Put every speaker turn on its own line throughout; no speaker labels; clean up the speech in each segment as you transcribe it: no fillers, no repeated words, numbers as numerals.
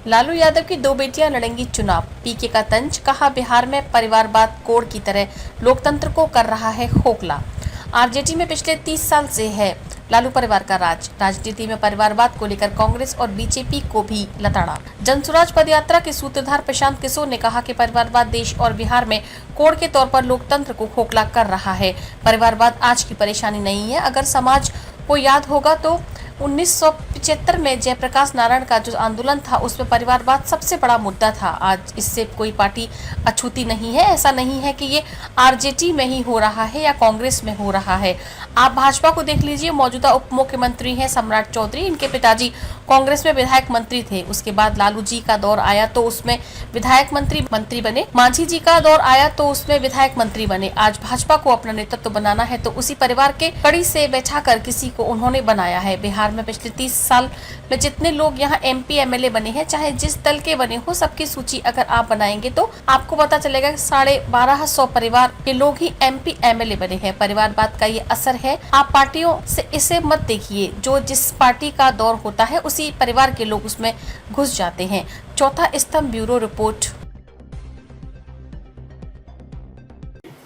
लालू यादव की दो बेटियां लड़ेंगी चुनाव, पीके का तंज, कहा बिहार में परिवारवाद कोड की तरह लोकतंत्र को कर रहा है खोखला। आरजेडी में पिछले 30 साल से है लालू परिवार का राज। राजनीति में परिवारवाद को लेकर कांग्रेस और बीजेपी को भी लताड़ा। जनसुराज पदयात्रा के सूत्रधार प्रशांत किशोर ने कहा कि परिवारवाद देश और बिहार में कोड के तौर पर लोकतंत्र को खोखला कर रहा है। परिवारवाद आज की परेशानी नहीं है। अगर समाज को याद होगा तो 1975 में जयप्रकाश नारायण का जो आंदोलन था उसमें परिवारवाद सबसे बड़ा मुद्दा था। आज इससे कोई पार्टी अछूती नहीं है। ऐसा नहीं है कि ये आरजेडी में ही हो रहा है या कांग्रेस में हो रहा है। आप भाजपा को देख लीजिए, मौजूदा उप मुख्यमंत्री हैं सम्राट चौधरी, इनके पिताजी कांग्रेस में विधायक मंत्री थे। उसके बाद लालू जी का दौर आया तो उसमें विधायक मंत्री बने। मांझी जी का दौर आया तो उसमें विधायक मंत्री बने। आज भाजपा को अपना नेतृत्व बनाना है तो उसी परिवार के कड़ी से बैठाकर किसी को उन्होंने बनाया है। बिहार में पिछले 30 साल में जितने लोग यहाँ MP MLA बने हैं, चाहे जिस दल के बने हो, सबकी सूची अगर आप बनाएंगे तो आपको पता चलेगा कि 1250 परिवार के लोग ही MP MLA बने हैं। परिवारवाद का ये असर है। आप पार्टियों से इसे मत देखिए। जो जिस पार्टी का दौर होता है उसी परिवार के लोग उसमें घुस जाते हैं। चौथा स्तंभ, ब्यूरो रिपोर्ट।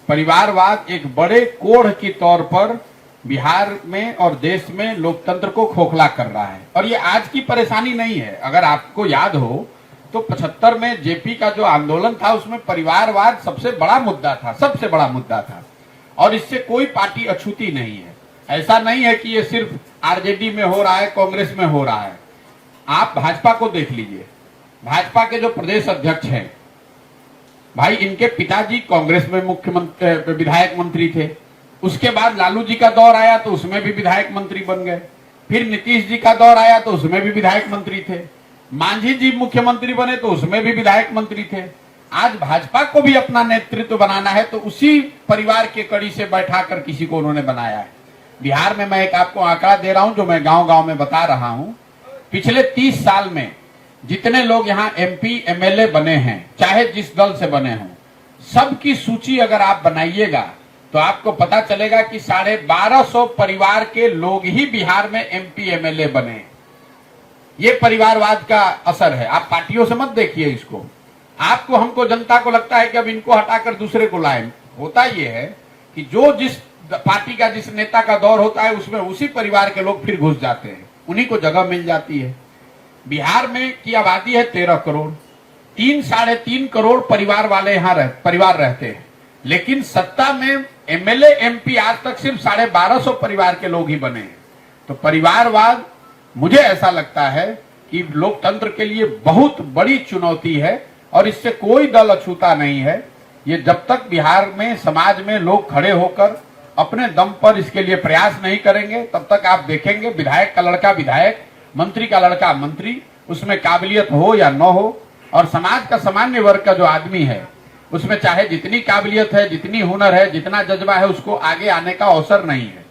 परिवारवाद एक बड़े कोढ़ के तौर पर बिहार में और देश में लोकतंत्र को खोखला कर रहा है और ये आज की परेशानी नहीं है। अगर आपको याद हो तो 75 में जेपी का जो आंदोलन था उसमें परिवारवाद सबसे बड़ा मुद्दा था और इससे कोई पार्टी अछूती नहीं है। ऐसा नहीं है कि ये सिर्फ आरजेडी में हो रहा है, कांग्रेस में हो रहा है। आप भाजपा को देख लीजिए। भाजपा के जो प्रदेश अध्यक्ष हैं भाई, इनके पिताजी कांग्रेस में मुख्यमंत्री विधायक मंत्री थे। उसके बाद लालू जी का दौर आया तो उसमें भी विधायक मंत्री बन गए। फिर नीतीश जी का दौर आया तो उसमें भी विधायक मंत्री थे। मांझी जी मुख्यमंत्री बने तो उसमें भी विधायक मंत्री थे। आज भाजपा को भी अपना नेतृत्व बनाना है तो उसी परिवार के कड़ी से बैठाकर किसी को उन्होंने बनाया है। बिहार में मैं एक आपको आंकड़ा दे रहा हूं जो मैं गांव-गांव में बता रहा हूं। पिछले 30 साल में जितने लोग यहाँ MP MLA बने हैं, चाहे जिस दल से बने हों, सबकी सूची अगर आप बनाइएगा तो आपको पता चलेगा कि 1250 परिवार के लोग ही बिहार में MP MLA बने। ये परिवारवाद का असर है। आप पार्टियों से मत देखिए इसको। आपको, हमको, जनता को लगता है कि अब इनको हटाकर दूसरे को लाएं। होता ये है कि जो जिस पार्टी का, जिस नेता का दौर होता है उसमें उसी परिवार के लोग फिर घुस जाते हैं, उन्हीं को जगह मिल जाती है। बिहार में की आबादी है 13 करोड़। 3-3.5 करोड़ परिवार वाले यहाँ परिवार रहते हैं, लेकिन सत्ता में MLA MP आज तक सिर्फ 1250 परिवार के लोग ही बने हैं। तो परिवारवाद मुझे ऐसा लगता है कि लोकतंत्र के लिए बहुत बड़ी चुनौती है और इससे कोई दल अछूता नहीं है। ये जब तक बिहार में समाज में लोग खड़े होकर अपने दम पर इसके लिए प्रयास नहीं करेंगे तब तक आप देखेंगे विधायक का लड़का विधायक, मंत्री का लड़का मंत्री, उसमें काबिलियत हो या न हो, और समाज का सामान्य वर्ग का जो आदमी है उसमें चाहे जितनी काबिलियत है, जितनी हुनर है, जितना जज्बा है, उसको आगे आने का अवसर नहीं है।